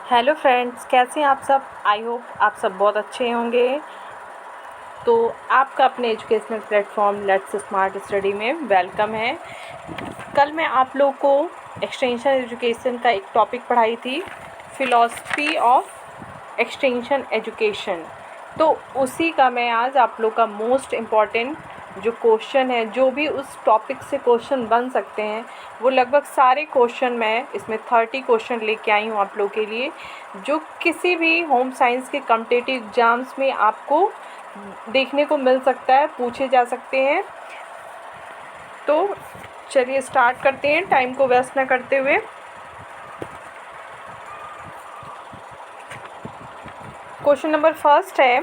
Hello friends, कैसे हैं आप सब। आई होप आप सब बहुत अच्छे होंगे। तो आपका अपने educational platform let's smart study में वेलकम है। कल मैं आप लोग को एक्सटेंशन एजुकेशन का एक टॉपिक पढ़ाई थी, फ़िलॉसफी ऑफ एक्सटेंशन एजुकेशन। तो उसी का मैं आज आप लोग का मोस्ट इम्पॉर्टेंट जो क्वेश्चन है, जो भी उस टॉपिक से क्वेश्चन बन सकते हैं, वो लगभग सारे क्वेश्चन मैं इसमें 30 क्वेश्चन लेके आई हूँ आप लोग के लिए, जो किसी भी होम साइंस के कॉम्पिटिटिव एग्ज़ाम्स में आपको देखने को मिल सकता है, पूछे जा सकते हैं। तो चलिए स्टार्ट करते हैं टाइम को वेस्ट ना करते हुए। क्वेश्चन नंबर फर्स्ट है,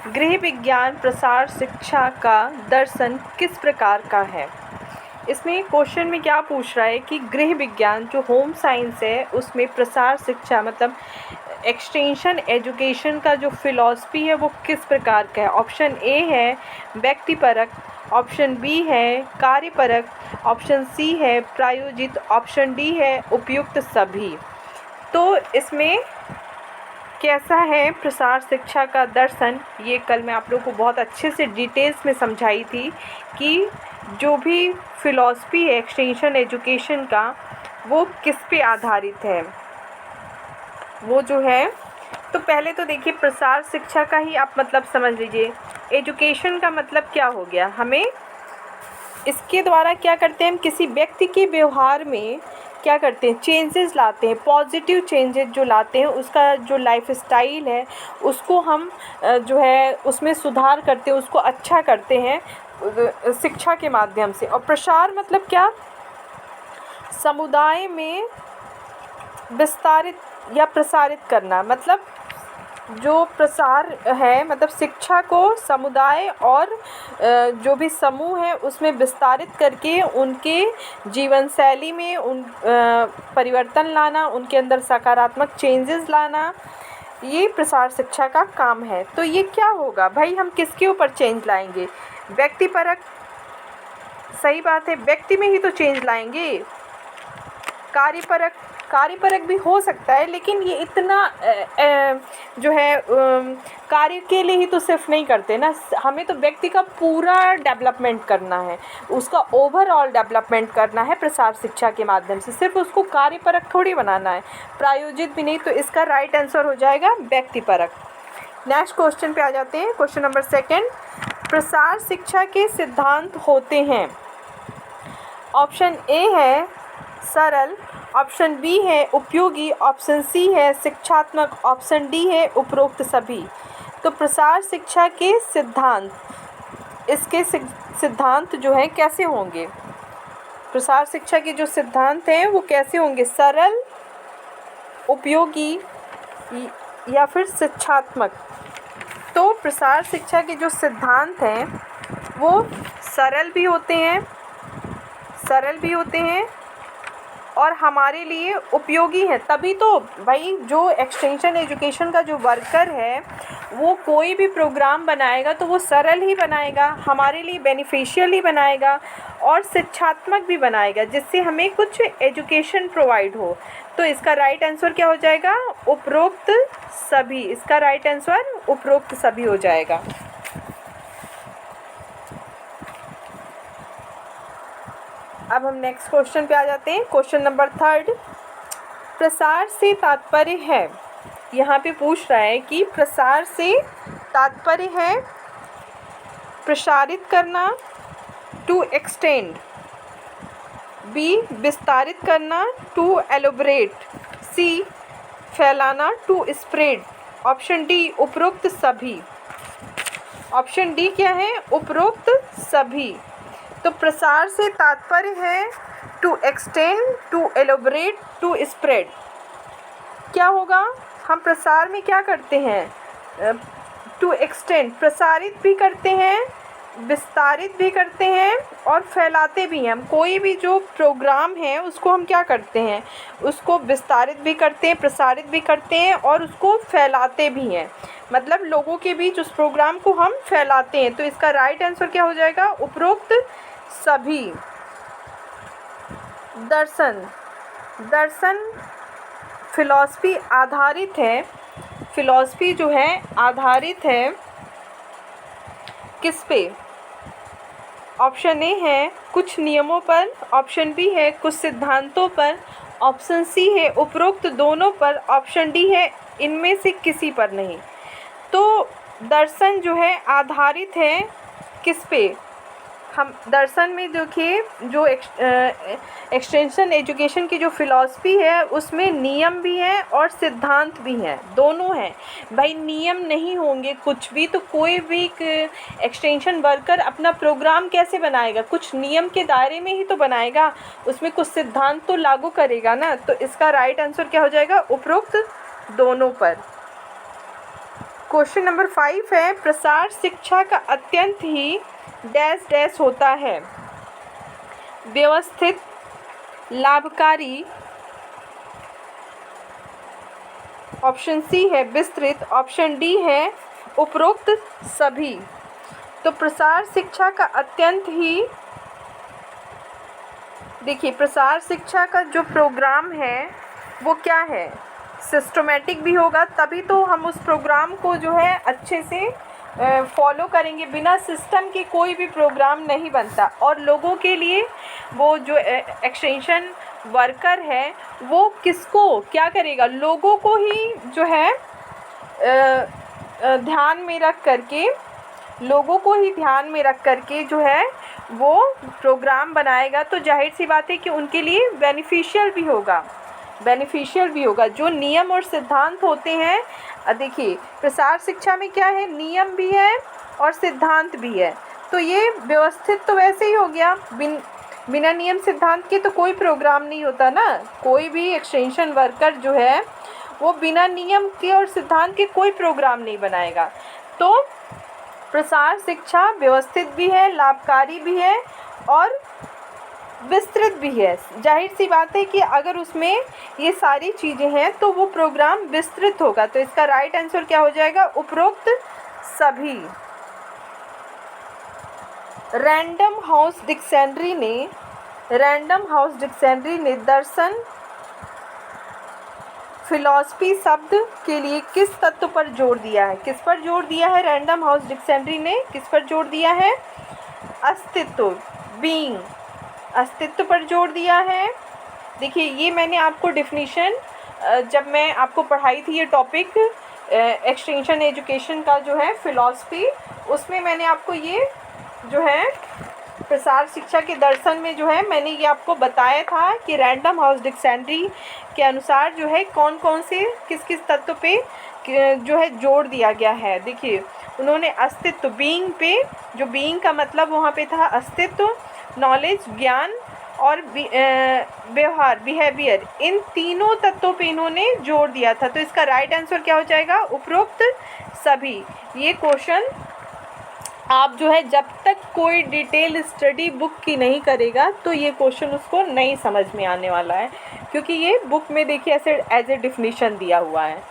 गृह विज्ञान प्रसार शिक्षा का दर्शन किस प्रकार का है। इसमें क्वेश्चन में क्या पूछ रहा है कि गृह विज्ञान जो होम साइंस है उसमें प्रसार शिक्षा मतलब एक्सटेंशन एजुकेशन का जो फिलॉसफी है वो किस प्रकार का है। ऑप्शन ए है व्यक्तिपरक, ऑप्शन बी है कार्यपरक, ऑप्शन सी है प्रायोजित, ऑप्शन डी है उपयुक्त सभी। तो इसमें कैसा है प्रसार शिक्षा का दर्शन, ये कल मैं आप लोग को बहुत अच्छे से डिटेल्स में समझाई थी कि जो भी फिलॉसफी है एक्सटेंशन एजुकेशन का वो किस पे आधारित है, वो जो है। तो पहले तो देखिए प्रसार शिक्षा का ही आप मतलब समझ लीजिए। एजुकेशन का मतलब क्या हो गया, हमें इसके द्वारा क्या करते हैं, हम किसी व्यक्ति के व्यवहार में क्या करते हैं, चेंजेस लाते हैं, पॉजिटिव चेंजेस जो लाते हैं, उसका जो लाइफ स्टाइल है उसको हम जो है उसमें सुधार करते हैं, उसको अच्छा करते हैं शिक्षा के माध्यम से। और प्रसार मतलब क्या, समुदाय में विस्तारित या प्रसारित करना, मतलब जो प्रसार है मतलब शिक्षा को समुदाय और जो भी समूह है उसमें विस्तारित करके उनके जीवन शैली में उन परिवर्तन लाना, उनके अंदर सकारात्मक चेंजेस लाना, ये प्रसार शिक्षा का काम है। तो ये क्या होगा भाई, हम किसके ऊपर चेंज लाएंगे, व्यक्तिपरक, सही बात है, व्यक्ति में ही तो चेंज लाएंगे। कार्यपरक भी हो सकता है, लेकिन ये इतना जो है कार्य के लिए ही तो सिर्फ नहीं करते ना, हमें तो व्यक्ति का पूरा डेवलपमेंट करना है, उसका ओवरऑल डेवलपमेंट करना है प्रसार शिक्षा के माध्यम से, सिर्फ उसको कार्यपरक थोड़ी बनाना है, प्रायोजित भी नहीं। तो इसका राइट आंसर हो जाएगा व्यक्तिपरक। नेक्स्ट क्वेश्चन पे आ जाते हैं, क्वेश्चन नंबर सेकंड, प्रसार शिक्षा के सिद्धांत होते हैं। ऑप्शन ए है सरल, ऑप्शन बी है उपयोगी, ऑप्शन सी है शिक्षात्मक, ऑप्शन डी है उपरोक्त सभी। तो प्रसार शिक्षा के सिद्धांत, इसके सिद्धांत जो है कैसे होंगे, प्रसार शिक्षा के जो सिद्धांत हैं वो कैसे होंगे, सरल, उपयोगी या फिर शिक्षात्मक। तो प्रसार शिक्षा के जो सिद्धांत हैं वो सरल भी होते हैं और हमारे लिए उपयोगी है। तभी तो भाई जो एक्सटेंशन एजुकेशन का जो वर्कर है वो कोई भी प्रोग्राम बनाएगा तो वो सरल ही बनाएगा, हमारे लिए बेनिफिशियल ही बनाएगा और शिक्षात्मक भी बनाएगा, जिससे हमें कुछ एजुकेशन प्रोवाइड हो। तो इसका राइट आंसर क्या हो जाएगा, उपरोक्त सभी। इसका राइट आंसर उपरोक्त सभी हो जाएगा। अब हम नेक्स्ट क्वेश्चन पे आ जाते हैं, क्वेश्चन नंबर थर्ड, प्रसार से तात्पर्य है। यहाँ पे पूछ रहा है कि प्रसार से तात्पर्य है प्रसारित करना, टू एक्सटेंड, बी विस्तारित करना, टू एलोबरेट, सी फैलाना, टू स्प्रेड, ऑप्शन डी उपरोक्त सभी। ऑप्शन डी क्या है, उपरोक्त सभी। तो प्रसार से तात्पर्य है to extend, to elaborate, to spread. क्या होगा, हम प्रसार में क्या करते हैं, टू एक्सटेंड प्रसारित भी करते हैं, विस्तारित भी करते हैं और फैलाते भी हैं। हम कोई भी जो प्रोग्राम है उसको हम क्या करते हैं, उसको विस्तारित भी करते हैं, प्रसारित भी करते हैं और उसको फैलाते भी हैं, मतलब लोगों के बीच उस प्रोग्राम को हम फैलाते हैं। तो इसका राइट आंसर क्या हो जाएगा, उपरोक्त सभी। दर्शन फिलॉसफी आधारित है, फिलॉसफी जो है आधारित है किस पे? ऑप्शन ए है कुछ नियमों पर, ऑप्शन बी है कुछ सिद्धांतों पर, ऑप्शन सी है उपरोक्त दोनों पर, ऑप्शन डी है इनमें से किसी पर नहीं। तो दर्शन जो है आधारित है किस पे? हम दर्शन में देखिए जो एक्सटेंशन एजुकेशन की जो फिलॉसफी है उसमें नियम भी हैं और सिद्धांत भी हैं, दोनों हैं। भाई नियम नहीं होंगे कुछ भी तो कोई भी एक्सटेंशन वर्कर अपना प्रोग्राम कैसे बनाएगा? कुछ नियम के दायरे में ही तो बनाएगा, उसमें कुछ सिद्धांत तो लागू करेगा ना। तो इसका राइट आंसर क्या हो जाएगा? उपरोक्त दोनों पर। क्वेश्चन नंबर 5 है प्रसार शिक्षा का अत्यंत ही डैश डैश होता है। व्यवस्थित, लाभकारी, ऑप्शन सी है विस्तृत, ऑप्शन डी है उपरोक्त सभी। तो प्रसार शिक्षा का अत्यंत ही, देखिए प्रसार शिक्षा का जो प्रोग्राम है वो क्या है? सिस्टमेटिक भी होगा, तभी तो हम उस प्रोग्राम को जो है अच्छे से फॉलो करेंगे। बिना सिस्टम के कोई भी प्रोग्राम नहीं बनता। और लोगों के लिए वो जो एक्सटेंशन वर्कर है वो किसको क्या करेगा? लोगों को ही जो है ध्यान में रख करके, लोगों को ही ध्यान में रख करके जो है वो प्रोग्राम बनाएगा। तो जाहिर सी बात है कि उनके लिए बेनिफिशियल भी होगा, बेनिफिशियल भी होगा। जो नियम और सिद्धांत होते हैं, देखिए प्रसार शिक्षा में क्या है? नियम भी है और सिद्धांत भी है। तो ये व्यवस्थित तो वैसे ही हो गया, बिना नियम सिद्धांत के तो कोई प्रोग्राम नहीं होता ना। कोई भी एक्सटेंशन वर्कर जो है वो बिना नियम के और सिद्धांत के कोई प्रोग्राम नहीं बनाएगा। तो प्रसार शिक्षा व्यवस्थित भी है, लाभकारी भी है और विस्तृत भी है। जाहिर सी बात है कि अगर उसमें ये सारी चीज़ें हैं तो वो प्रोग्राम विस्तृत होगा। तो इसका राइट आंसर क्या हो जाएगा? उपरोक्त सभी। रैंडम हाउस डिक्शनरी ने दर्शन फिलॉसफी शब्द के लिए किस तत्व पर जोर दिया है? किस पर जोर दिया है? रैंडम हाउस डिक्शनरी ने किस पर जोर दिया है? अस्तित्व, बीइंग, अस्तित्व पर जोर दिया है। देखिए ये मैंने आपको डिफिनीशन जब मैं आपको पढ़ाई थी ये टॉपिक एक्सटेंशन एजुकेशन का जो है फिलॉसफी, उसमें मैंने आपको ये जो है प्रसार शिक्षा के दर्शन में जो है मैंने ये आपको बताया था कि रैंडम हाउस डिक्शनरी के अनुसार जो है कौन कौन से किस किस तत्व पे जो है जोड़ दिया गया है। देखिए उन्होंने अस्तित्व, बीइंग पे, जो बीइंग का मतलब वहाँ पे था अस्तित्व, नॉलेज, ज्ञान और व्यवहार, बिहेवियर, इन तीनों तत्वों पे इन्होंने जोर दिया था। तो इसका राइट आंसर क्या हो जाएगा? उपरोक्त सभी। ये क्वेश्चन आप जो है जब तक कोई डिटेल स्टडी बुक की नहीं करेगा तो ये क्वेश्चन उसको नहीं समझ में आने वाला है, क्योंकि ये बुक में देखिए ऐसे एज ए डिफिनीशन दिया हुआ है।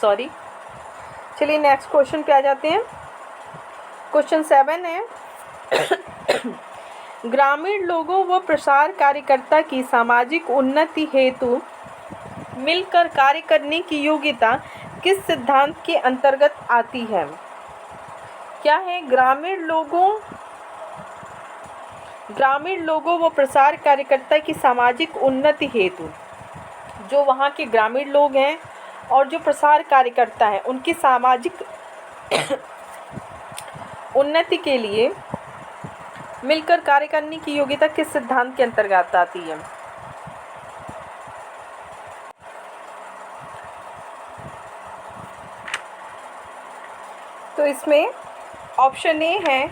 सॉरी, चलिए नेक्स्ट क्वेश्चन पे आ जाते हैं। क्वेश्चन 7 है ग्रामीण लोगों व प्रसार कार्यकर्ता की सामाजिक उन्नति हेतु मिलकर कार्य करने की योग्यता किस सिद्धांत के अंतर्गत आती है? क्या है? ग्रामीण लोगों व प्रसार कार्यकर्ता की सामाजिक उन्नति हेतु, जो वहाँ के ग्रामीण लोग हैं और जो प्रसार कार्यकर्ता हैं उनकी सामाजिक उन्नति के लिए मिलकर कार्य करने की योग्यता किस सिद्धांत के अंतर्गत आती है? तो इसमें ऑप्शन ए है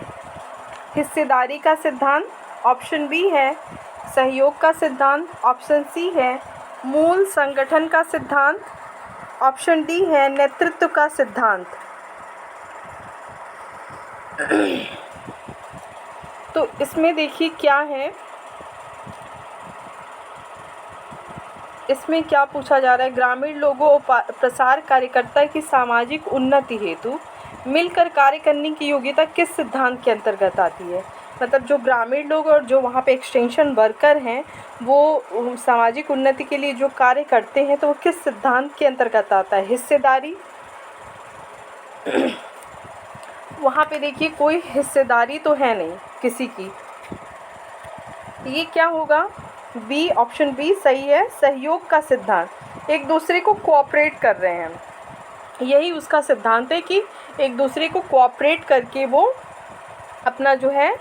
हिस्सेदारी का सिद्धांत, ऑप्शन बी है सहयोग का सिद्धांत, ऑप्शन सी है मूल संगठन का सिद्धांत, ऑप्शन डी है नेतृत्व का सिद्धांत। तो इसमें देखिए क्या है, इसमें क्या पूछा जा रहा है? ग्रामीण लोगों और प्रसार कार्यकर्ता की सामाजिक उन्नति हेतु मिलकर कार्य करने की योग्यता किस सिद्धांत के अंतर्गत आती है? मतलब जो ग्रामीण लोग और जो वहाँ पे एक्सटेंशन वर्कर हैं वो सामाजिक उन्नति के लिए जो कार्य करते हैं तो वो किस सिद्धांत के अंतर्गत आता है? हिस्सेदारी। वहाँ पे देखिए कोई हिस्सेदारी तो है नहीं किसी की, ये क्या होगा? बी, ऑप्शन बी सही है, सहयोग का सिद्धांत। एक दूसरे को कोऑपरेट कर रहे हैं, यही उसका सिद्धांत है कि एक दूसरे को कोऑपरेट करके वो अपना जो है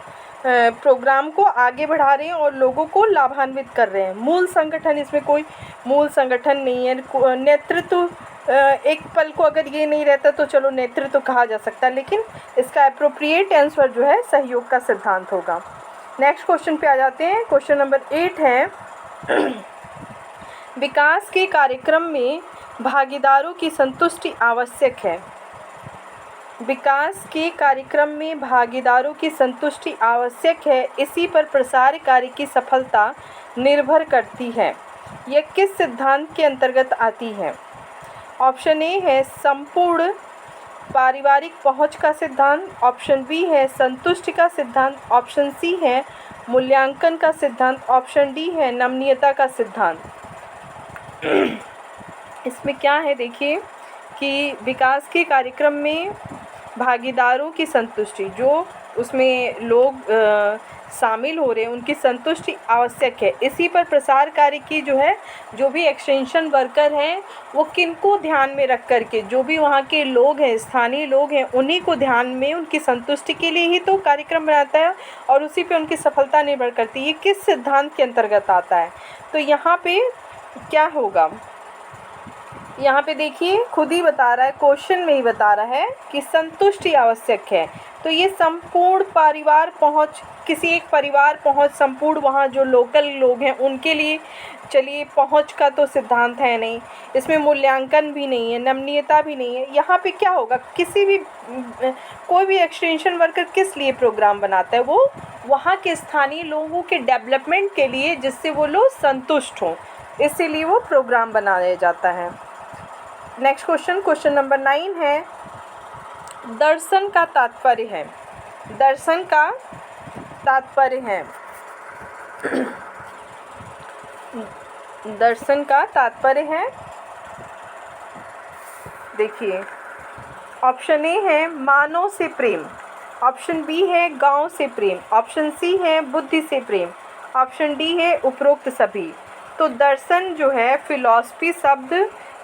प्रोग्राम को आगे बढ़ा रहे हैं और लोगों को लाभान्वित कर रहे हैं। मूल संगठन, इसमें कोई मूल संगठन नहीं है। नेतृत्व, एक पल को अगर ये नहीं रहता तो चलो नेतृत्व कहा जा सकता है, लेकिन इसका एप्रोप्रिएट आंसर जो है सहयोग का सिद्धांत होगा। नेक्स्ट क्वेश्चन पे आ जाते हैं। क्वेश्चन नंबर 8 है विकास के कार्यक्रम में भागीदारों की संतुष्टि आवश्यक है। विकास के कार्यक्रम में भागीदारों की संतुष्टि आवश्यक है, इसी पर प्रसार कार्य की सफलता निर्भर करती है। यह किस सिद्धांत के अंतर्गत आती है? ऑप्शन ए है संपूर्ण पारिवारिक पहुंच का सिद्धांत, ऑप्शन बी है संतुष्टि का सिद्धांत, ऑप्शन सी है मूल्यांकन का सिद्धांत, ऑप्शन डी है नमनीयता का सिद्धांत। इसमें क्या है देखिए कि विकास के कार्यक्रम में भागीदारों की संतुष्टि, जो उसमें लोग शामिल हो रहे हैं उनकी संतुष्टि आवश्यक है। इसी पर प्रसार कार्य की जो है, जो भी एक्सटेंशन वर्कर हैं वो किनको ध्यान में रख कर के, जो भी वहाँ के लोग हैं, स्थानीय लोग हैं, उन्हीं को ध्यान में उनकी संतुष्टि के लिए ही तो कार्यक्रम बनाता है और उसी पे उनकी सफलता निर्भर करती है। ये किस सिद्धांत के अंतर्गत आता है? तो यहाँ पे क्या होगा? यहाँ पे देखिए खुद ही बता रहा है, क्वेश्चन में ही बता रहा है कि संतुष्टि आवश्यक है। तो ये संपूर्ण परिवार पहुँच, किसी एक परिवार पहुँच, संपूर्ण वहाँ जो लोकल लोग हैं उनके लिए, चलिए पहुँच का तो सिद्धांत है नहीं, इसमें मूल्यांकन भी नहीं है, नमनीयता भी नहीं है। यहाँ पे क्या होगा? किसी भी कोई भी एक्सटेंशन वर्कर किस लिए प्रोग्राम बनाता है? वो वहाँ के स्थानीय लोगों के डेवलपमेंट के लिए, जिससे वो लोग संतुष्ट हों, इसीलिए वो प्रोग्राम बनाया जाता है। नेक्स्ट क्वेश्चन, क्वेश्चन नंबर 9 है दर्शन का तात्पर्य है। दर्शन का तात्पर्य है। दर्शन का तात्पर्य है, देखिए ऑप्शन ए है मानव से प्रेम, ऑप्शन बी है गांव से प्रेम, ऑप्शन सी है बुद्धि से प्रेम, ऑप्शन डी है उपरोक्त सभी। तो दर्शन जो है फिलॉसफी शब्द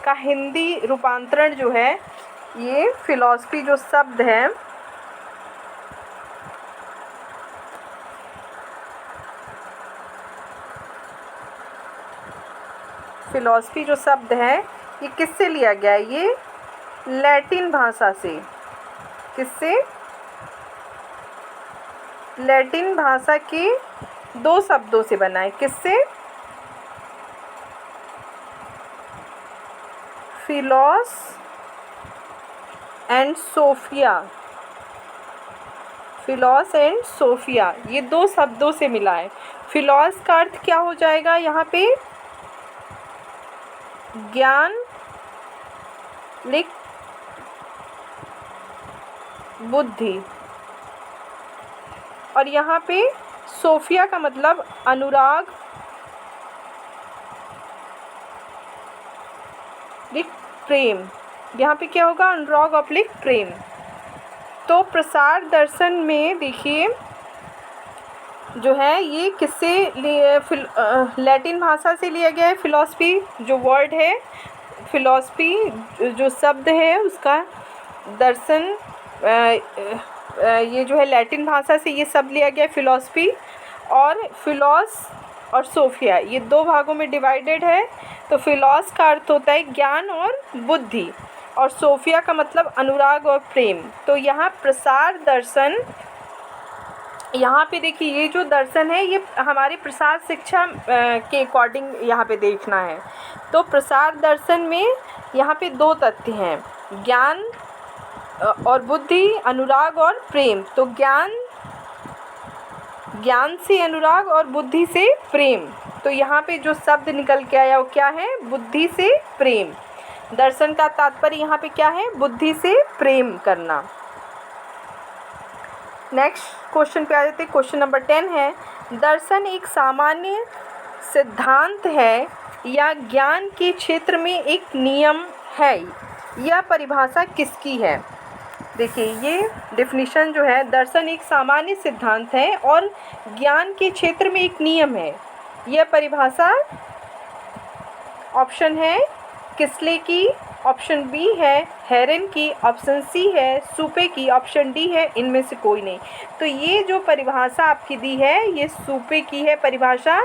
का हिंदी रूपांतरण जो है, ये फिलॉसफी जो शब्द है, फिलॉसफी जो शब्द है ये किससे लिया गया है? ये लैटिन भाषा से। किससे? लैटिन भाषा के 2 शब्दों से बना है। किससे? फिलॉस एंड सोफिया। फिलॉस एंड सोफिया, ये 2 शब्दों से मिला है। फिलॉस का अर्थ क्या हो जाएगा यहाँ पे? ज्ञान, लिख, बुद्धि, और यहाँ पे सोफिया का मतलब अनुराग, लिख, प्रेम। यहाँ पे क्या होगा? अनुराग और लिख, प्रेम। तो प्रसार दर्शन में देखिए जो है ये किससे लिए? लैटिन भाषा से लिया गया है। फिलॉसफी जो वर्ड है, फिलॉसफी जो शब्द है उसका दर्शन, ये जो है लैटिन भाषा से ये शब्द लिया गया है फिलॉसफी। और फिलॉस और सोफिया ये 2 भागों में डिवाइडेड है। तो फिलॉस का अर्थ होता है ज्ञान और बुद्धि, और सोफिया का मतलब अनुराग और प्रेम। तो यहाँ प्रसार दर्शन, यहाँ पे देखिए ये जो दर्शन है ये हमारे प्रसार शिक्षा के अकॉर्डिंग यहाँ पे देखना है। तो प्रसार दर्शन में यहाँ पे 2 तथ्य हैं, ज्ञान और बुद्धि, अनुराग और प्रेम। तो ज्ञान से अनुराग और बुद्धि से प्रेम। तो यहाँ पे जो शब्द निकल के आया वो क्या है? बुद्धि से प्रेम। दर्शन का तात्पर्य यहाँ पे क्या है? बुद्धि से प्रेम करना। नेक्स्ट क्वेश्चन पे आ जाते हैं। क्वेश्चन नंबर 10 है, दर्शन एक सामान्य सिद्धांत है या ज्ञान के क्षेत्र में एक नियम है? यह परिभाषा किसकी है? देखिए, ये डेफिनेशन जो है, दर्शन एक सामान्य सिद्धांत है और ज्ञान के क्षेत्र में एक नियम है। यह परिभाषा ऑप्शन है किसले की, ऑप्शन बी है हेरन की, ऑप्शन सी है सुपे की, ऑप्शन डी है इनमें से कोई नहीं। तो ये जो परिभाषा आपकी दी है ये सुपे की है परिभाषा।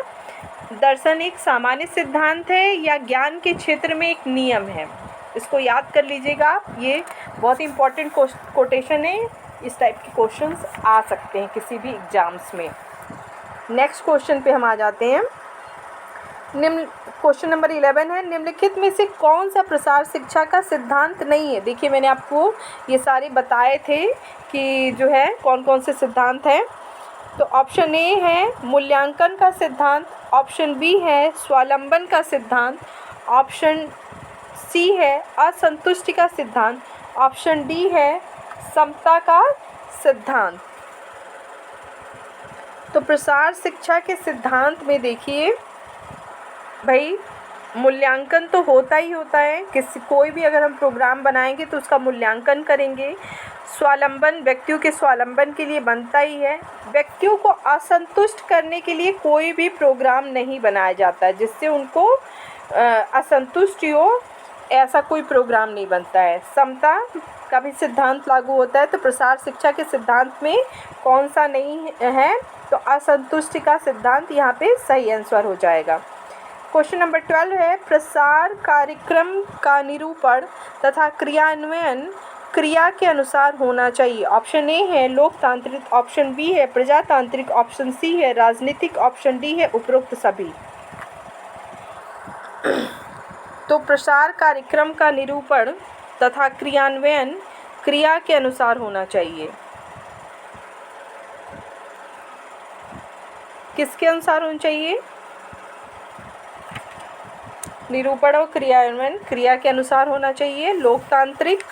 दर्शन एक सामान्य सिद्धांत है या ज्ञान के क्षेत्र में एक नियम है, इसको याद कर लीजिएगा आप। ये बहुत इंपॉर्टेंट कोटेशन है, इस टाइप के क्वेश्चंस आ सकते हैं किसी भी एग्जाम्स में। नेक्स्ट क्वेश्चन पे हम आ जाते हैं। क्वेश्चन नंबर 11 है, निम्नलिखित में से कौन सा प्रसार शिक्षा का सिद्धांत नहीं है? देखिए, मैंने आपको ये सारे बताए थे कि जो है कौन कौन से सिद्धांत हैं। तो ऑप्शन ए है मूल्यांकन का सिद्धांत, ऑप्शन बी है स्वावलंबन का सिद्धांत, ऑप्शन सी है असंतुष्टि का सिद्धांत, ऑप्शन डी है समता का सिद्धांत। तो प्रसार शिक्षा के सिद्धांत में देखिए भाई, मूल्यांकन तो होता ही होता है, कोई भी अगर हम प्रोग्राम बनाएंगे तो उसका मूल्यांकन करेंगे। स्वावलंबन व्यक्तियों के स्वावलंबन के लिए बनता ही है। व्यक्तियों को असंतुष्ट करने के लिए कोई भी प्रोग्राम नहीं बनाया जाता है जिससे उनको असंतुष्टि हो, ऐसा कोई प्रोग्राम नहीं बनता है। समता का भी सिद्धांत लागू होता है। तो प्रसार शिक्षा के सिद्धांत में कौन सा नहीं है? तो असंतुष्टि का सिद्धांत यहाँ पे सही आंसर हो जाएगा। क्वेश्चन नंबर 12 है, प्रसार कार्यक्रम का निरूपण तथा क्रियान्वयन क्रिया के अनुसार होना चाहिए। ऑप्शन ए है लोकतांत्रिक, ऑप्शन बी है प्रजातांत्रिक, ऑप्शन सी है राजनीतिक, ऑप्शन डी है उपरोक्त सभी। तो प्रसार कार्यक्रम का निरूपण तथा क्रियान्वयन क्रिया के अनुसार होना चाहिए। किसके अनुसार होना चाहिए? निरूपण और क्रियान्वयन क्रिया के अनुसार होना चाहिए। लोकतांत्रिक,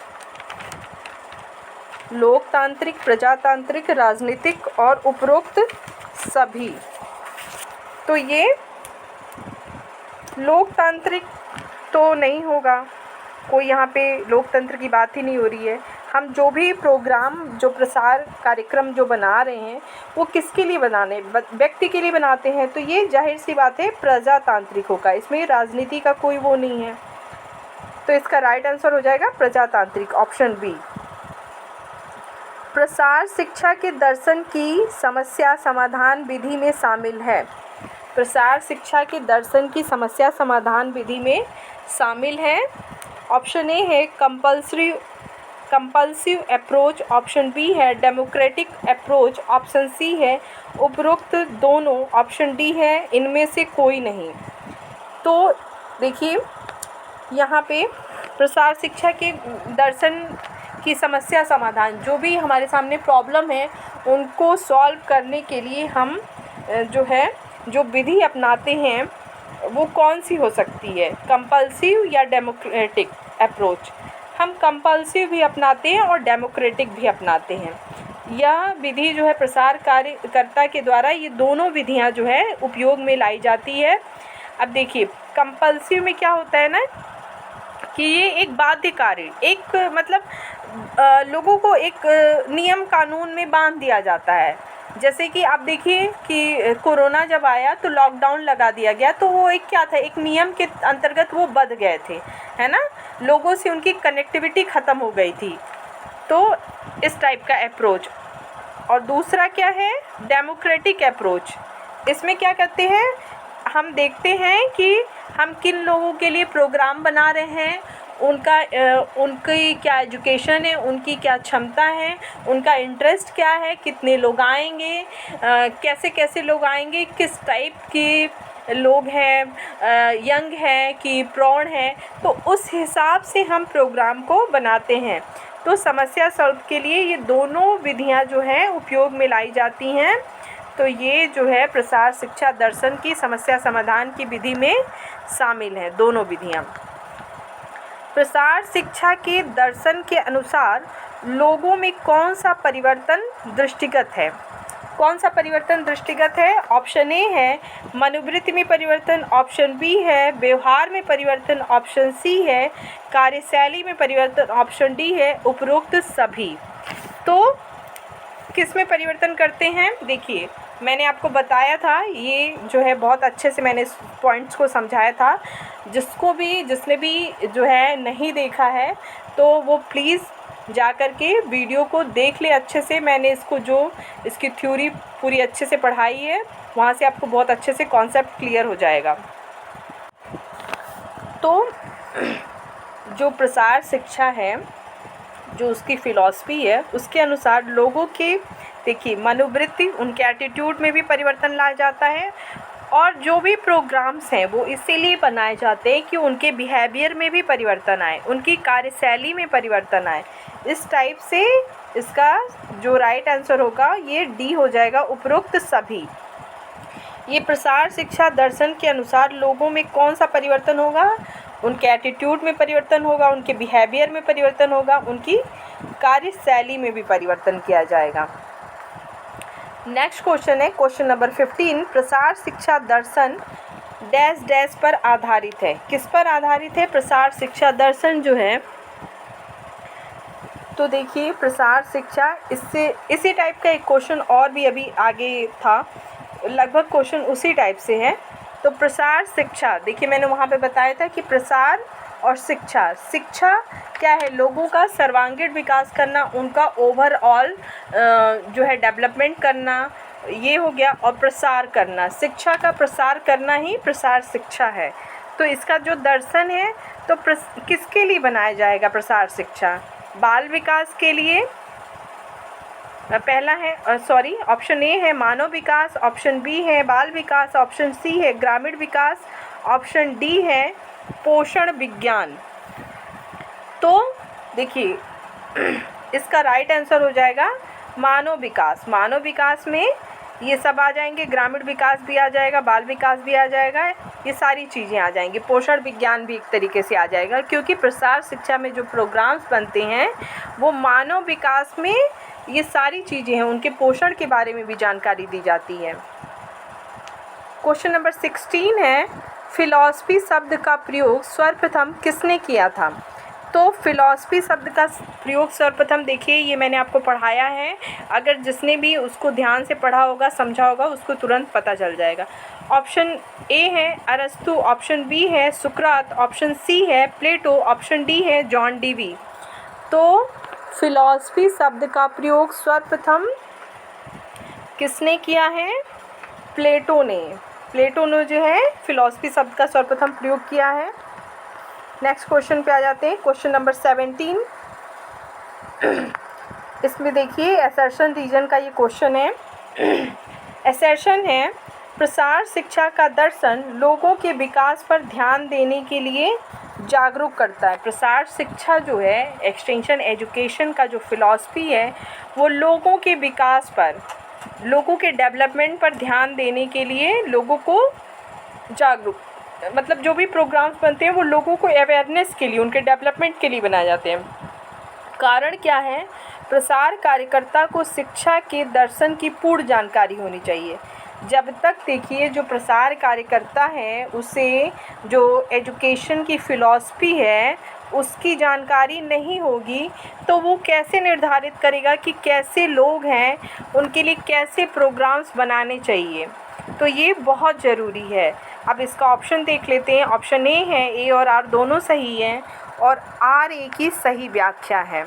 प्रजातांत्रिक, राजनीतिक और उपरोक्त सभी। तो ये लोकतांत्रिक तो नहीं होगा, कोई यहाँ पे लोकतंत्र की बात ही नहीं हो रही है। हम जो भी प्रोग्राम, जो प्रसार कार्यक्रम जो बना रहे हैं वो किसके लिए बनाने, व्यक्ति के लिए बनाते हैं, तो ये जाहिर सी बात है प्रजातांत्रिक होगा, इसमें राजनीति का कोई वो नहीं है। तो इसका राइट आंसर हो जाएगा प्रजातांत्रिक, ऑप्शन बी। प्रसार शिक्षा के दर्शन की समस्या समाधान विधि में शामिल है। प्रसार शिक्षा के दर्शन की समस्या समाधान विधि में शामिल है। ऑप्शन ए है कंपल्सिव अप्रोच, ऑप्शन बी है डेमोक्रेटिक अप्रोच, ऑप्शन सी है उपरोक्त दोनों, ऑप्शन डी है इनमें से कोई नहीं। तो देखिए, यहाँ पे प्रसार शिक्षा के दर्शन की समस्या समाधान, जो भी हमारे सामने प्रॉब्लम है उनको सॉल्व करने के लिए हम जो विधि अपनाते हैं वो कौन सी हो सकती है, कंपल्सिव या डेमोक्रेटिक अप्रोच। हम कंपल्सिव भी अपनाते हैं और डेमोक्रेटिक भी अपनाते हैं। यह विधि जो है प्रसार कार्यकर्ता के द्वारा, ये दोनों विधियां जो है उपयोग में लाई जाती है। अब देखिए, कंपल्सिव में क्या होता है ना कि ये एक बाध्यकारी, एक मतलब लोगों को एक नियम कानून में बांध दिया जाता है। जैसे कि आप देखिए कि कोरोना जब आया तो लॉकडाउन लगा दिया गया, तो वो एक क्या था, एक नियम के अंतर्गत वो बंध गए थे, है ना, लोगों से उनकी कनेक्टिविटी ख़त्म हो गई थी। तो इस टाइप का अप्रोच। और दूसरा क्या है, डेमोक्रेटिक अप्रोच। इसमें क्या करते हैं, हम देखते हैं कि हम किन लोगों के लिए प्रोग्राम बना रहे हैं, उनकी क्या एजुकेशन है, उनकी क्या क्षमता है, उनका इंटरेस्ट क्या है, कितने लोग आएंगे, कैसे कैसे लोग आएंगे, किस टाइप के लोग हैं, यंग हैं कि प्रौढ़ हैं, तो उस हिसाब से हम प्रोग्राम को बनाते हैं। तो समस्या सॉल्व के लिए ये दोनों विधियां जो हैं उपयोग में लाई जाती हैं। तो ये जो है प्रसार शिक्षा दर्शन की समस्या समाधान की विधि में शामिल है, दोनों विधियां। प्रसार शिक्षा के दर्शन के अनुसार लोगों में कौन सा परिवर्तन दृष्टिगत है? कौन सा परिवर्तन दृष्टिगत है? ऑप्शन ए है मनोवृत्ति में परिवर्तन, ऑप्शन बी है व्यवहार में परिवर्तन, ऑप्शन सी है कार्यशैली में परिवर्तन, ऑप्शन डी है उपरोक्त सभी। तो किस में परिवर्तन करते हैं? देखिए, मैंने आपको बताया था, ये जो है बहुत अच्छे से मैंने इस पॉइंट्स को समझाया था। जिसने भी जो है नहीं देखा है तो वो प्लीज़ जा कर के वीडियो को देख ले अच्छे से। मैंने इसकी थ्योरी पूरी अच्छे से पढ़ाई है, वहाँ से आपको बहुत अच्छे से कॉन्सेप्ट क्लियर हो जाएगा। तो जो प्रसार शिक्षा है, जो उसकी फ़िलॉसफी है, उसके अनुसार लोगों के देखिए मनोवृत्ति, उनके एटीट्यूड में भी परिवर्तन लाया जाता है, और जो भी प्रोग्राम्स हैं वो इसीलिए बनाए जाते हैं कि उनके बिहेवियर में भी परिवर्तन आए, उनकी कार्यशैली में परिवर्तन आए। इस टाइप से इसका जो राइट आंसर होगा ये डी हो जाएगा, उपरोक्त सभी। ये प्रसार शिक्षा दर्शन के अनुसार लोगों में कौन सा परिवर्तन होगा? उनके एटीट्यूड में परिवर्तन होगा, उनके बिहेवियर में परिवर्तन होगा, उनकी कार्यशैली में भी परिवर्तन किया जाएगा। नेक्स्ट क्वेश्चन है क्वेश्चन नंबर 15। प्रसार शिक्षा दर्शन डैश डैश पर आधारित है। किस पर आधारित है प्रसार शिक्षा दर्शन जो है? तो देखिए, प्रसार शिक्षा इसी टाइप का एक क्वेश्चन और भी अभी आगे था, लगभग क्वेश्चन उसी टाइप से है। तो प्रसार शिक्षा, देखिए मैंने वहाँ पे बताया था कि प्रसार और शिक्षा क्या है? लोगों का सर्वांगीण विकास करना, उनका ओवरऑल जो है डेवलपमेंट करना, ये हो गया। और प्रसार करना, शिक्षा का प्रसार करना ही प्रसार शिक्षा है। तो इसका जो दर्शन है तो किसके लिए बनाया जाएगा प्रसार शिक्षा? बाल विकास के लिए, पहला है ऑप्शन ए है मानव विकास, ऑप्शन बी है बाल विकास, ऑप्शन सी है ग्रामीण विकास, ऑप्शन डी है पोषण विज्ञान। तो देखिए, इसका राइट आंसर हो जाएगा मानव विकास। मानव विकास में ये सब आ जाएंगे, ग्रामीण विकास भी आ जाएगा, बाल विकास भी आ जाएगा, ये सारी चीज़ें आ जाएंगी। पोषण विज्ञान भी एक तरीके से आ जाएगा, क्योंकि प्रसार शिक्षा में जो प्रोग्राम्स बनते हैं वो मानव विकास में ये सारी चीज़ें हैं, उनके पोषण के बारे में भी जानकारी दी जाती है। क्वेश्चन नंबर 16 है फिलॉसफी शब्द का प्रयोग सर्वप्रथम किसने किया था? तो फिलॉसफी शब्द का प्रयोग सर्वप्रथम, देखिए ये मैंने आपको पढ़ाया है, अगर जिसने भी उसको ध्यान से पढ़ा होगा, समझा होगा, उसको तुरंत पता चल जाएगा। ऑप्शन ए है अरस्तु, ऑप्शन बी है सुकरात, ऑप्शन सी है प्लेटो, ऑप्शन डी है जॉन डीवी। तो फिलॉसफी शब्द का प्रयोग सर्वप्रथम किसने किया है? प्लेटो ने जो है फिलॉसफी शब्द का सर्वप्रथम प्रयोग किया है। नेक्स्ट क्वेश्चन पे आ जाते हैं, क्वेश्चन नंबर 17। इसमें देखिए असर्शन रीजन का ये क्वेश्चन है। असर्शन है प्रसार शिक्षा का दर्शन लोगों के विकास पर ध्यान देने के लिए जागरूक करता है। प्रसार शिक्षा जो है, एक्सटेंशन एजुकेशन का जो फिलॉसफी है, वो लोगों के विकास पर, लोगों के डेवलपमेंट पर ध्यान देने के लिए लोगों को जागरूक, मतलब जो भी प्रोग्राम्स बनते हैं वो लोगों को अवेयरनेस के लिए, उनके डेवलपमेंट के लिए बनाए जाते हैं। कारण क्या है? प्रसार कार्यकर्ता को शिक्षा के दर्शन की पूर्ण जानकारी होनी चाहिए। जब तक देखिए जो प्रसार कार्यकर्ता है उसे जो एजुकेशन की फ़िलॉसफी है उसकी जानकारी नहीं होगी तो वो कैसे निर्धारित करेगा कि कैसे लोग हैं, उनके लिए कैसे प्रोग्राम्स बनाने चाहिए। तो ये बहुत ज़रूरी है। अब इसका ऑप्शन देख लेते हैं। ऑप्शन ए है, ए और आर दोनों सही हैं और आर ए की सही व्याख्या है।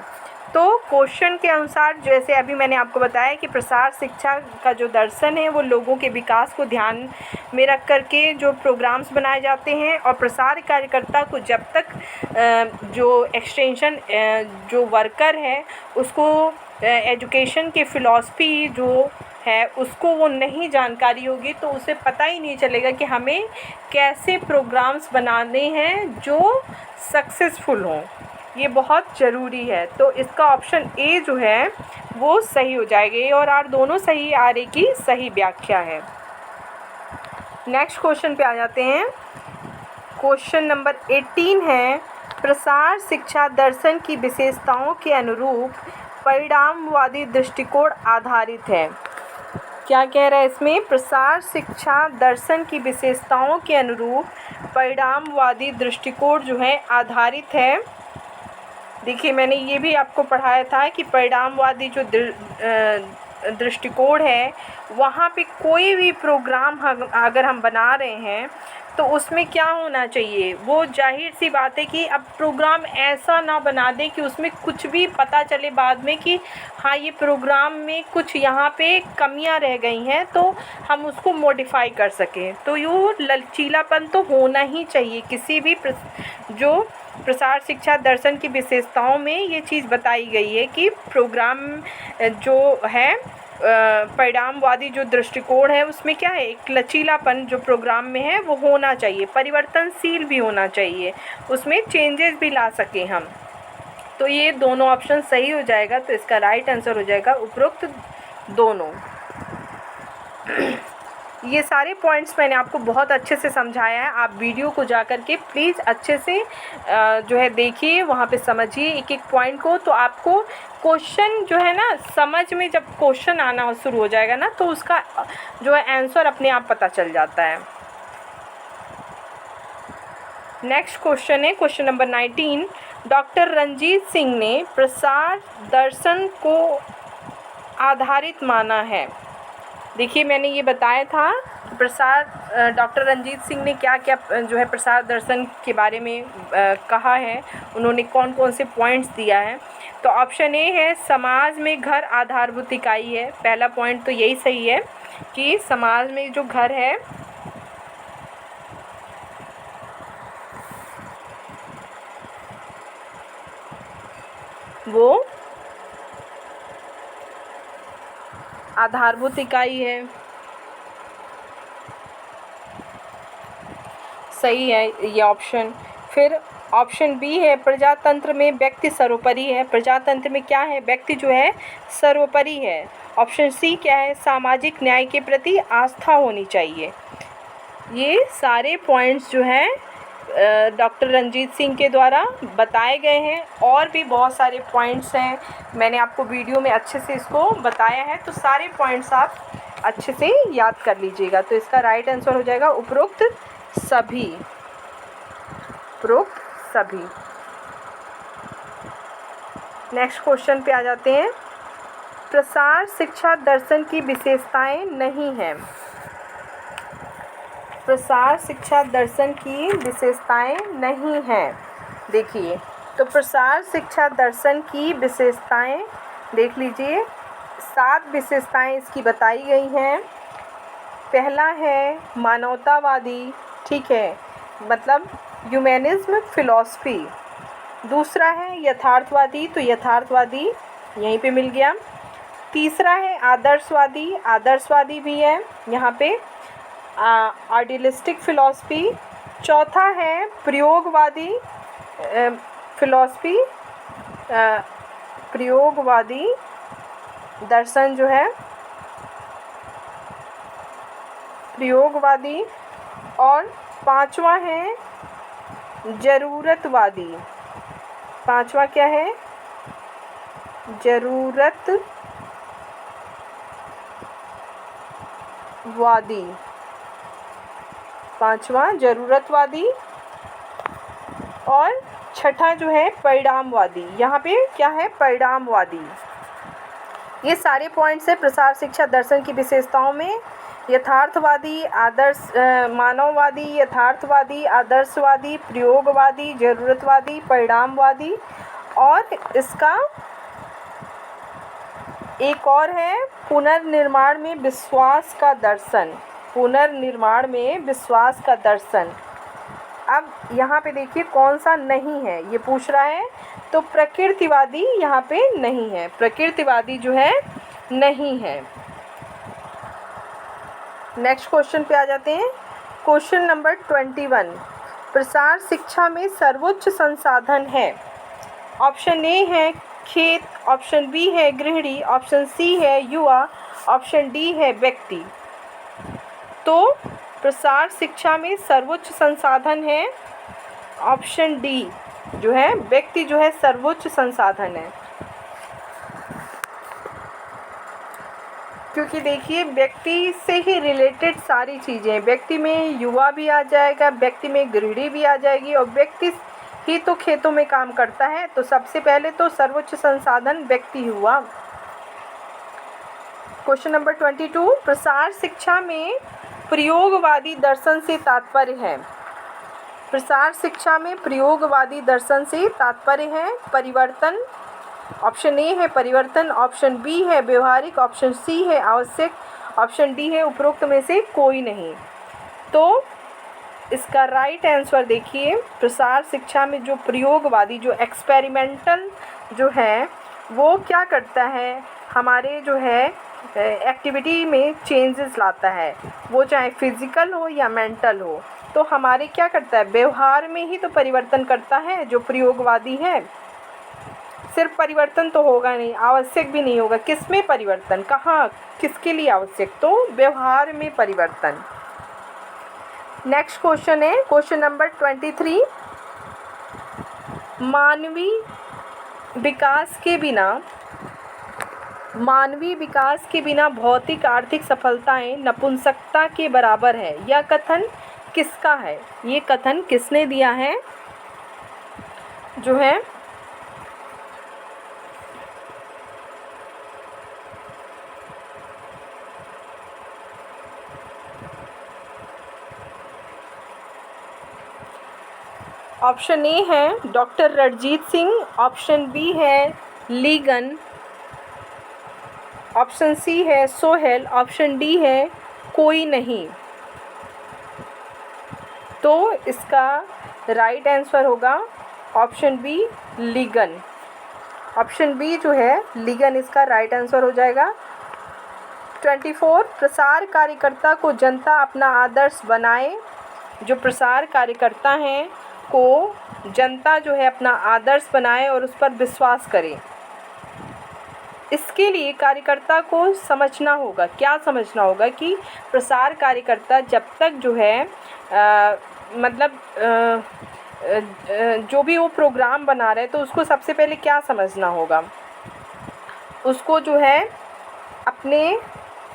तो क्वेश्चन के अनुसार, जैसे अभी मैंने आपको बताया कि प्रसार शिक्षा का जो दर्शन है वो लोगों के विकास को ध्यान में रख कर के जो प्रोग्राम्स बनाए जाते हैं, और प्रसार कार्यकर्ता को जब तक जो एक्सटेंशन जो वर्कर है उसको एजुकेशन के फ़िलॉसफी जो है उसको वो नहीं जानकारी होगी तो उसे पता ही नहीं चलेगा कि हमें कैसे प्रोग्राम्स बनाने हैं जो सक्सेसफुल हों। ये बहुत ज़रूरी है। तो इसका ऑप्शन ए जो है वो सही हो जाएगा। ए और आर दोनों सही, आर ए की सही व्याख्या है। नेक्स्ट क्वेश्चन पे आ जाते हैं। क्वेश्चन नंबर 18 है प्रसार शिक्षा दर्शन की विशेषताओं के अनुरूप परिणामवादी दृष्टिकोण आधारित है। क्या कह रहा है इसमें? प्रसार शिक्षा दर्शन की विशेषताओं के अनुरूप परिणामवादी दृष्टिकोण जो है आधारित है। देखिए, मैंने ये भी आपको पढ़ाया था कि परिणामवादी जो दृष्टिकोण है, वहाँ पे कोई भी प्रोग्राम अगर हम बना रहे हैं तो उसमें क्या होना चाहिए, वो जाहिर सी बात है कि अब प्रोग्राम ऐसा ना बना दें कि उसमें कुछ भी पता चले बाद में कि हाँ, ये प्रोग्राम में कुछ यहाँ पे कमियां रह गई हैं, तो हम उसको मॉडिफाई कर सकें। तो यो लचीलापन तो होना ही चाहिए किसी भी जो प्रसार शिक्षा दर्शन की विशेषताओं में ये चीज़ बताई गई है कि प्रोग्राम जो है परिणामवादी जो दृष्टिकोण है उसमें क्या है, एक लचीलापन जो प्रोग्राम में है वो होना चाहिए, परिवर्तनशील भी होना चाहिए, उसमें चेंजेस भी ला सकें हम। तो ये दोनों ऑप्शन सही हो जाएगा। तो इसका राइट आंसर हो जाएगा उपरोक्त दोनों। ये सारे पॉइंट्स मैंने आपको बहुत अच्छे से समझाया है। आप वीडियो को जा कर के प्लीज़ अच्छे से जो है देखिए, वहाँ पे समझिए एक एक पॉइंट को। तो आपको क्वेश्चन जो है ना, समझ में जब क्वेश्चन आना शुरू हो जाएगा ना, तो उसका जो है आंसर अपने आप पता चल जाता है। नेक्स्ट क्वेश्चन है question number 19। Doctor Ranjeet Singh ने प्रसार दर्शन को आधारित माना है। देखिए, मैंने ये बताया था प्रसार डॉक्टर रंजीत सिंह ने क्या क्या जो है प्रसार दर्शन के बारे में कहा है, उन्होंने कौन कौन से पॉइंट्स दिया है। तो ऑप्शन ए है समाज में घर आधारभूत इकाई है। पहला पॉइंट तो यही सही है कि समाज में जो घर है वो आधारभूत इकाई है, सही है ये ऑप्शन। फिर ऑप्शन बी है प्रजातंत्र में व्यक्ति सर्वोपरि है। प्रजातंत्र में क्या है, व्यक्ति जो है सर्वोपरि है। ऑप्शन सी क्या है, सामाजिक न्याय के प्रति आस्था होनी चाहिए। ये सारे पॉइंट्स जो हैं डॉक्टर रंजीत सिंह के द्वारा बताए गए हैं। और भी बहुत सारे पॉइंट्स हैं, मैंने आपको वीडियो में अच्छे से इसको बताया है, तो सारे पॉइंट्स आप अच्छे से याद कर लीजिएगा। तो इसका राइट आंसर हो जाएगा उपरोक्त सभी। उपरोक्त सभी। नेक्स्ट क्वेश्चन पे आ जाते हैं। प्रसार शिक्षा दर्शन की विशेषताएं नहीं हैं। प्रसार शिक्षा दर्शन की विशेषताएं नहीं हैं। देखिए, तो प्रसार शिक्षा दर्शन की विशेषताएं देख लीजिए, 7 विशेषताएं इसकी बताई गई हैं। पहला है मानवतावादी, ठीक है, मतलब ह्यूमैनिज्म फिलॉसफी। दूसरा है यथार्थवादी, तो यथार्थवादी यहीं पे मिल गया। तीसरा है आदर्शवादी, आदर्शवादी भी है यहाँ पे, आइडियलिस्टिक फिलॉसफी। चौथा है प्रयोगवादी फिलॉसफी, प्रयोगवादी दर्शन जो है, प्रयोगवादी। और पांचवा है ज़रूरतवादी। पांचवा क्या है, ज़रूरतवादी। पांचवा ज़रूरतवादी। और छठा जो है परिणामवादी। यहाँ पे क्या है, परिणामवादी। ये सारे पॉइंट्स है प्रसार शिक्षा दर्शन की विशेषताओं में। यथार्थवादी, आदर्श मानववादी, यथार्थवादी, आदर्शवादी, प्रयोगवादी, ज़रूरतवादी, परिणामवादी। और इसका एक और है पुनर्निर्माण में विश्वास का दर्शन। पुनर्निर्माण में विश्वास का दर्शन। अब यहाँ पे देखिए कौन सा नहीं है, ये पूछ रहा है। तो प्रकृतिवादी यहाँ पे नहीं है, प्रकृतिवादी जो है नहीं है। नेक्स्ट क्वेश्चन पे आ जाते हैं। Question number 21। प्रसार शिक्षा में सर्वोच्च संसाधन है। ऑप्शन ए है खेत, ऑप्शन बी है गृहिणी, ऑप्शन सी है युवा, ऑप्शन डी है व्यक्ति। तो प्रसार शिक्षा में सर्वोच्च संसाधन है ऑप्शन डी जो है व्यक्ति जो है सर्वोच्च संसाधन है। क्योंकि देखिए व्यक्ति से ही रिलेटेड सारी चीज़ें, व्यक्ति में युवा भी आ जाएगा, व्यक्ति में गृहिणी भी आ जाएगी, और व्यक्ति ही तो खेतों में काम करता है, तो सबसे पहले तो सर्वोच्च संसाधन व्यक्ति हुआ। क्वेश्चन नंबर 22, प्रसार शिक्षा में प्रयोगवादी दर्शन से तात्पर्य है। प्रसार शिक्षा में प्रयोगवादी दर्शन से तात्पर्य है परिवर्तन, ऑप्शन ए है परिवर्तन, ऑप्शन बी है व्यवहारिक, ऑप्शन सी है आवश्यक, ऑप्शन डी है उपरोक्त में से कोई नहीं। तो इसका राइट आंसर देखिए, प्रसार शिक्षा में जो प्रयोगवादी, जो एक्सपेरिमेंटल जो है वो क्या करता है, हमारे जो है एक्टिविटी में चेंजेस लाता है, वो चाहे फिजिकल हो या मेंटल हो। तो हमारे क्या करता है, व्यवहार में ही तो परिवर्तन करता है जो प्रयोगवादी है। सिर्फ परिवर्तन तो होगा नहीं, आवश्यक भी नहीं होगा। किस में परिवर्तन, कहाँ, किसके लिए आवश्यक, तो व्यवहार में परिवर्तन। नेक्स्ट क्वेश्चन है क्वेश्चन नंबर 23, मानवीय विकास के बिना भौतिक आर्थिक सफलताएं नपुंसकता के बराबर है। यह कथन किसका है, ये कथन किसने दिया है, जो है ऑप्शन ए है doctor Ranjit Singh, option B है लीगन, ऑप्शन सी है सोहेल, ऑप्शन डी है कोई नहीं। तो इसका राइट आंसर होगा ऑप्शन बी लीगन। ऑप्शन बी जो है लीगन इसका राइट आंसर हो जाएगा। 24, प्रसार कार्यकर्ता को जनता अपना आदर्श बनाए। जो प्रसार कार्यकर्ता हैं को जनता जो है अपना आदर्श बनाए और उस पर विश्वास करे। इसके लिए कार्यकर्ता को समझना होगा, क्या समझना होगा कि प्रसार कार्यकर्ता जब तक जो है जो भी वो प्रोग्राम बना रहे, तो उसको सबसे पहले क्या समझना होगा, उसको जो है अपने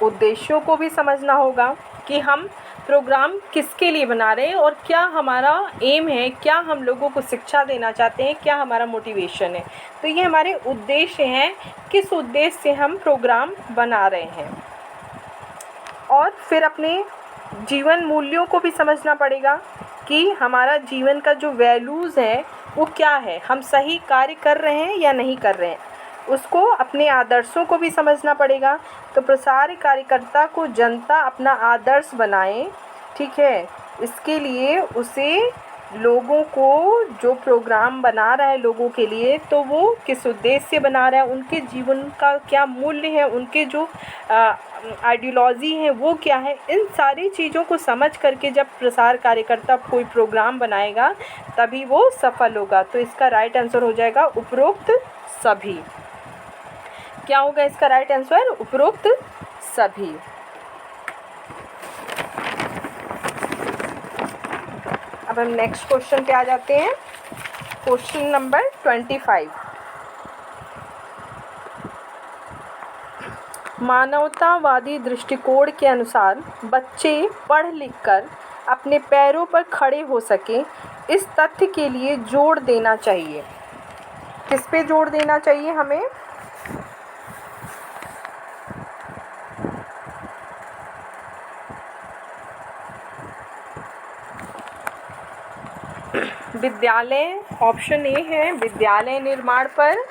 उद्देश्यों को भी समझना होगा कि हम प्रोग्राम किसके लिए बना रहे हैं और क्या हमारा एम है, क्या हम लोगों को शिक्षा देना चाहते हैं, क्या हमारा मोटिवेशन है। तो ये हमारे उद्देश्य हैं, किस उद्देश्य से हम प्रोग्राम बना रहे हैं। और फिर अपने जीवन मूल्यों को भी समझना पड़ेगा कि हमारा जीवन का जो वैल्यूज़ है वो क्या है, हम सही कार्य कर रहे हैं या नहीं कर रहे हैं, उसको अपने आदर्शों को भी समझना पड़ेगा। तो प्रसार कार्यकर्ता को जनता अपना आदर्श बनाए, ठीक है, इसके लिए उसे लोगों को जो प्रोग्राम बना रहा है लोगों के लिए, तो वो किस उद्देश्य से बना रहा है, उनके जीवन का क्या मूल्य है, उनके जो आइडियोलॉजी है वो क्या है, इन सारी चीज़ों को समझ करके जब प्रसार कार्यकर्ता कोई प्रोग्राम बनाएगा तभी वो सफल होगा। तो इसका राइट आंसर हो जाएगा उपरोक्त सभी। क्या होगा इसका राइट आंसर, उपरोक्त सभी। अब हम नेक्स्ट क्वेश्चन पे आ जाते हैं, क्वेश्चन नंबर 25। मानवतावादी दृष्टिकोण के अनुसार बच्चे पढ़ लिख कर अपने पैरों पर खड़े हो सकें, इस तथ्य के लिए जोर देना चाहिए। किस पे जोर देना चाहिए हमें, विद्यालय, ऑप्शन ए है विद्यालय निर्माण पर,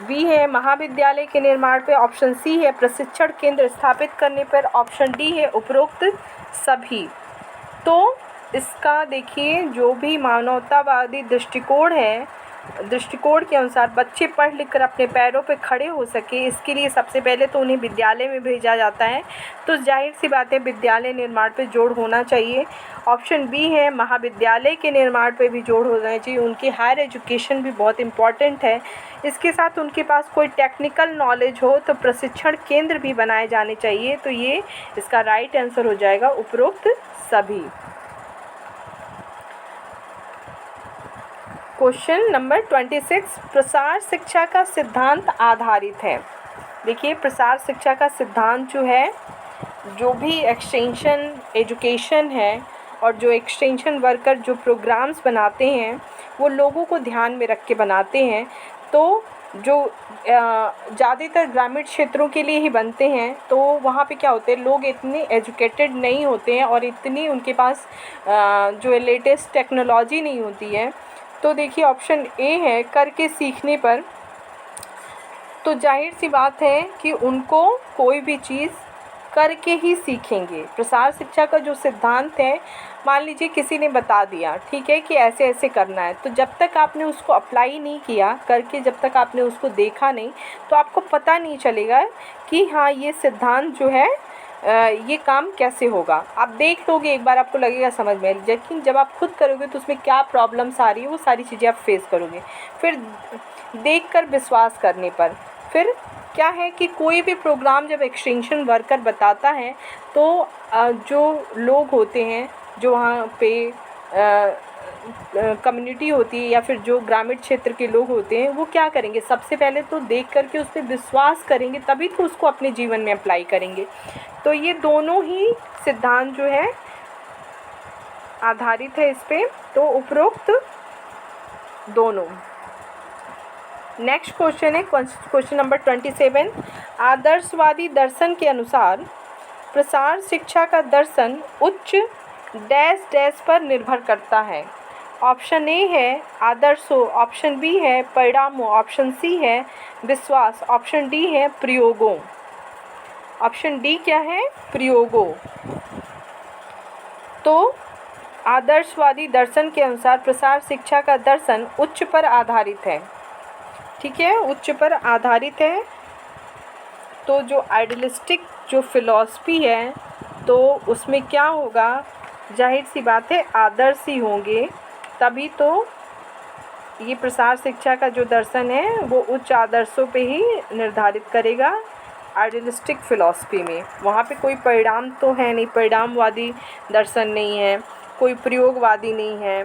बी है महाविद्यालय के निर्माण पे, ऑप्शन सी है प्रशिक्षण केंद्र स्थापित करने पर, ऑप्शन डी है उपरोक्त सभी। तो इसका देखिए जो भी मानवतावादी दृष्टिकोण है, दृष्टिकोण के अनुसार बच्चे पढ़ लिख कर अपने पैरों पर खड़े हो सके, इसके लिए सबसे पहले तो उन्हें विद्यालय में भेजा जाता है। तो जाहिर सी बात है विद्यालय निर्माण पे जोर होना चाहिए। ऑप्शन बी है महाविद्यालय के निर्माण पे भी जोर होना चाहिए, उनकी हायर एजुकेशन भी बहुत इम्पॉर्टेंट है। इसके साथ उनके पास कोई टेक्निकल नॉलेज हो तो प्रशिक्षण केंद्र भी बनाए जाने चाहिए। तो ये इसका राइट आंसर हो जाएगा उपरोक्त सभी। क्वेश्चन नंबर 26, प्रसार शिक्षा का सिद्धांत आधारित है। देखिए, प्रसार शिक्षा का सिद्धांत जो है, जो भी एक्सटेंशन एजुकेशन है और जो एक्सटेंशन वर्कर जो प्रोग्राम्स बनाते हैं, वो लोगों को ध्यान में रख के बनाते हैं। तो जो ज़्यादातर ग्रामीण क्षेत्रों के लिए ही बनते हैं, तो वहाँ पे क्या होते हैं, लोग इतने एजुकेटेड नहीं होते हैं और इतनी उनके पास जो लेटेस्ट टेक्नोलॉजी नहीं होती है। तो देखिए, ऑप्शन ए है, करके सीखने पर। तो जाहिर सी बात है कि उनको कोई भी चीज़ करके ही सीखेंगे। प्रसार शिक्षा का जो सिद्धांत है, मान लीजिए किसी ने बता दिया, ठीक है, कि ऐसे ऐसे करना है, तो जब तक आपने उसको अप्लाई नहीं किया करके, जब तक आपने उसको देखा नहीं, तो आपको पता नहीं चलेगा कि हाँ, ये सिद्धांत जो है ये काम कैसे होगा। आप देख लोगे एक बार, आपको लगेगा समझ में, लेकिन जब आप खुद करोगे तो उसमें क्या प्रॉब्लम्स आ रही है, वो सारी चीज़ें आप फेस करोगे। फिर देखकर विश्वास करने पर, फिर क्या है कि कोई भी प्रोग्राम जब एक्सटेंशन वर्कर बताता है, तो जो लोग होते हैं, जो वहाँ पे कम्युनिटी होती है या फिर जो ग्रामीण क्षेत्र के लोग होते हैं, वो क्या करेंगे, सबसे पहले तो देख कर के उस पर विश्वास करेंगे, तभी तो उसको अपने जीवन में अप्लाई करेंगे। तो ये दोनों ही सिद्धांत जो है आधारित है इस पे, तो उपरोक्त दोनों। नेक्स्ट क्वेश्चन है क्वेश्चन नंबर 27। आदर्शवादी दर्शन के अनुसार प्रसार शिक्षा का दर्शन उच्च डैश डैश पर निर्भर करता है। ऑप्शन ए है आदर्शों, ऑप्शन बी है परिणामों, ऑप्शन सी है विश्वास, ऑप्शन डी है प्रयोगों। ऑप्शन डी क्या है, प्रयोगों। तो आदर्शवादी दर्शन के अनुसार प्रसार शिक्षा का दर्शन उच्च पर आधारित है, ठीक है, उच्च पर आधारित है। तो जो आइडियलिस्टिक जो फिलॉसफी है, तो उसमें क्या होगा, जाहिर सी बात है आदर्श ही होंगे, तभी तो ये प्रसार शिक्षा का जो दर्शन है वो उच्च आदर्शों पे ही निर्धारित करेगा। आइडियलिस्टिक फिलॉसफी में वहाँ पे कोई परिणाम तो है नहीं, परिणामवादी दर्शन नहीं है, कोई प्रयोगवादी नहीं है।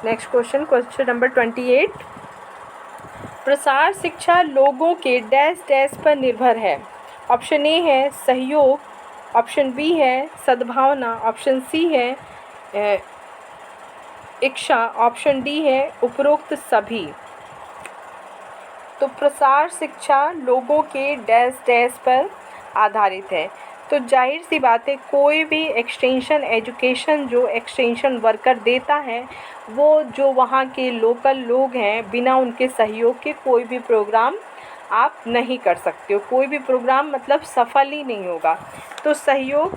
Next question, question number 28। प्रसार शिक्षा लोगों के डैश डैश पर निर्भर है। ऑप्शन ए है सहयोग, ऑप्शन बी है सद्भावना, ऑप्शन सी है इच्छा, ऑप्शन डी है उपरोक्त सभी। तो प्रसार शिक्षा लोगों के डैश डैश पर आधारित है। तो जाहिर सी बात है, कोई भी एक्सटेंशन एजुकेशन जो एक्सटेंशन वर्कर देता है, वो जो वहाँ के लोकल लोग हैं, बिना उनके सहयोग के कोई भी प्रोग्राम आप नहीं कर सकते हो, कोई भी प्रोग्राम मतलब सफल ही नहीं होगा। तो सहयोग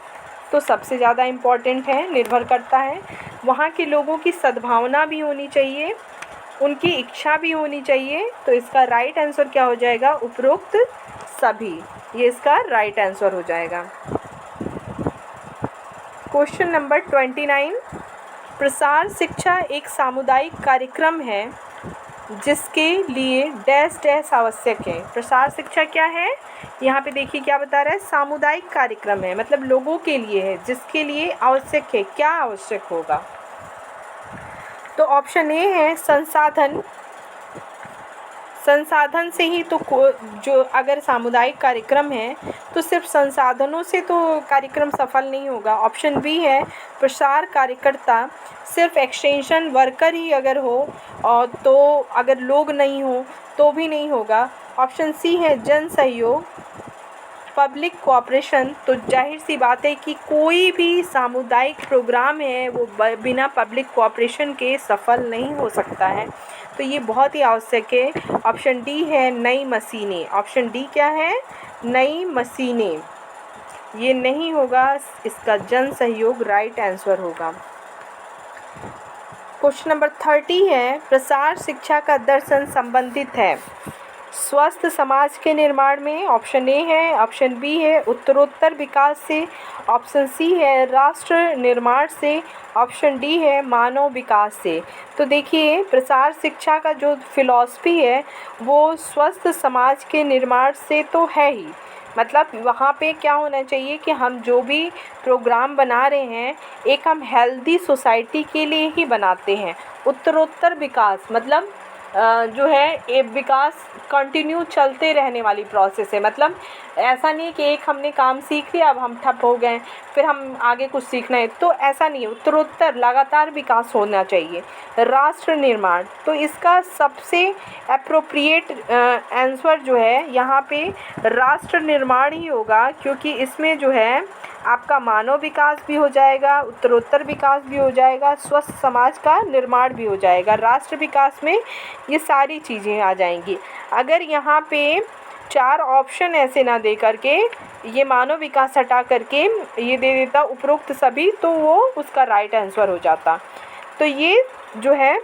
तो सबसे ज़्यादा इम्पॉर्टेंट है, निर्भर करता है। वहाँ के लोगों की सद्भावना भी होनी चाहिए, उनकी इच्छा भी होनी चाहिए। तो इसका राइट आंसर क्या हो जाएगा, उपरोक्त सभी, ये इसका राइट आंसर हो जाएगा। Question number 29। प्रसार शिक्षा एक सामुदायिक कार्यक्रम है जिसके लिए डैश डैश आवश्यक है। प्रसार शिक्षा क्या है, यहाँ पे देखिए क्या बता रहा है, सामुदायिक कार्यक्रम है, मतलब लोगों के लिए है, जिसके लिए आवश्यक है। क्या आवश्यक होगा, तो ऑप्शन ए है संसाधन। संसाधन से ही तो जो अगर सामुदायिक कार्यक्रम है तो सिर्फ संसाधनों से तो कार्यक्रम सफल नहीं होगा। ऑप्शन बी है प्रसार कार्यकर्ता, सिर्फ एक्सटेंशन वर्कर ही अगर हो और तो अगर लोग नहीं हो तो भी नहीं होगा। ऑप्शन सी है जन सहयोग, पब्लिक कोऑपरेशन। तो जाहिर सी बात है कि कोई भी सामुदायिक प्रोग्राम है वो बिना पब्लिक कोऑपरेशन के सफल नहीं हो सकता है, तो ये बहुत ही आवश्यक है। ऑप्शन डी है नई मशीनें, ऑप्शन डी क्या है, नई मशीनें, ये नहीं होगा, इसका जन सहयोग राइट आंसर होगा। क्वेश्चन नंबर 30 है प्रसार शिक्षा का दर्शन संबंधित है स्वस्थ समाज के निर्माण में। ऑप्शन ए है, ऑप्शन बी है उत्तरोत्तर विकास से, ऑप्शन सी है राष्ट्र निर्माण से, ऑप्शन डी है मानव विकास से। तो देखिए प्रसार शिक्षा का जो फिलॉसफी है वो स्वस्थ समाज के निर्माण से तो है ही, मतलब वहाँ पे क्या होना चाहिए कि हम जो भी प्रोग्राम बना रहे हैं एक हम हेल्दी सोसाइटी के लिए ही बनाते हैं। उत्तरोत्तर विकास मतलब जो है ये विकास कंटिन्यू चलते रहने वाली प्रोसेस है। मतलब ऐसा नहीं है कि एक हमने काम सीख लिया अब हम ठप हो गए फिर हम आगे कुछ सीखना है, तो ऐसा नहीं है। उत्तरोत्तर लगातार विकास होना चाहिए। राष्ट्र निर्माण, तो इसका सबसे एप्रोप्रिएट आंसर जो है यहाँ पे राष्ट्र निर्माण ही होगा, क्योंकि इसमें जो है आपका मानव विकास भी हो जाएगा, उत्तरोत्तर विकास भी हो जाएगा, स्वस्थ समाज का निर्माण भी हो जाएगा। राष्ट्र विकास में ये सारी चीज़ें आ जाएंगी। अगर यहाँ पे 4 ऑप्शन ऐसे ना दे करके ये मानव विकास हटा करके ये दे देता उपरोक्त सभी, तो वो उसका राइट आंसर हो जाता। तो ये जो है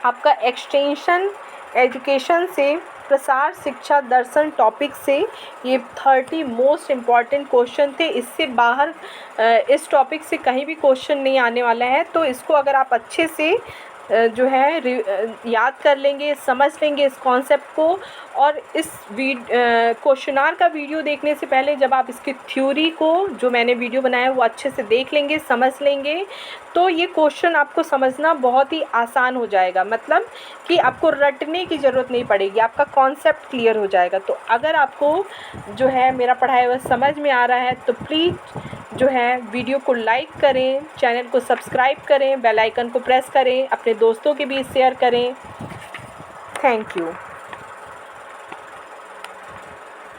आपका एक्सटेंशन एजुकेशन से, प्रसार शिक्षा दर्शन टॉपिक से ये 30 मोस्ट इम्पॉर्टेंट क्वेश्चन थे। इससे बाहर इस टॉपिक से कहीं भी क्वेश्चन नहीं आने वाला है। तो इसको अगर आप अच्छे से जो है याद कर लेंगे, समझ लेंगे इस कॉन्सेप्ट को, और इस क्वेश्चनार का वीडियो देखने से पहले जब आप इसकी थ्योरी को जो मैंने वीडियो बनाया है वो अच्छे से देख लेंगे, समझ लेंगे, तो ये क्वेश्चन आपको समझना बहुत ही आसान हो जाएगा। मतलब कि आपको रटने की ज़रूरत नहीं पड़ेगी, आपका कॉन्सेप्ट क्लियर हो जाएगा। तो अगर आपको जो है मेरा पढ़ाया हुआ समझ में आ रहा है तो प्लीज़ जो है वीडियो को लाइक करें, चैनल को सब्सक्राइब करें, बेल आइकन को प्रेस करें, अपने दोस्तों के बीच शेयर करें। Thank you.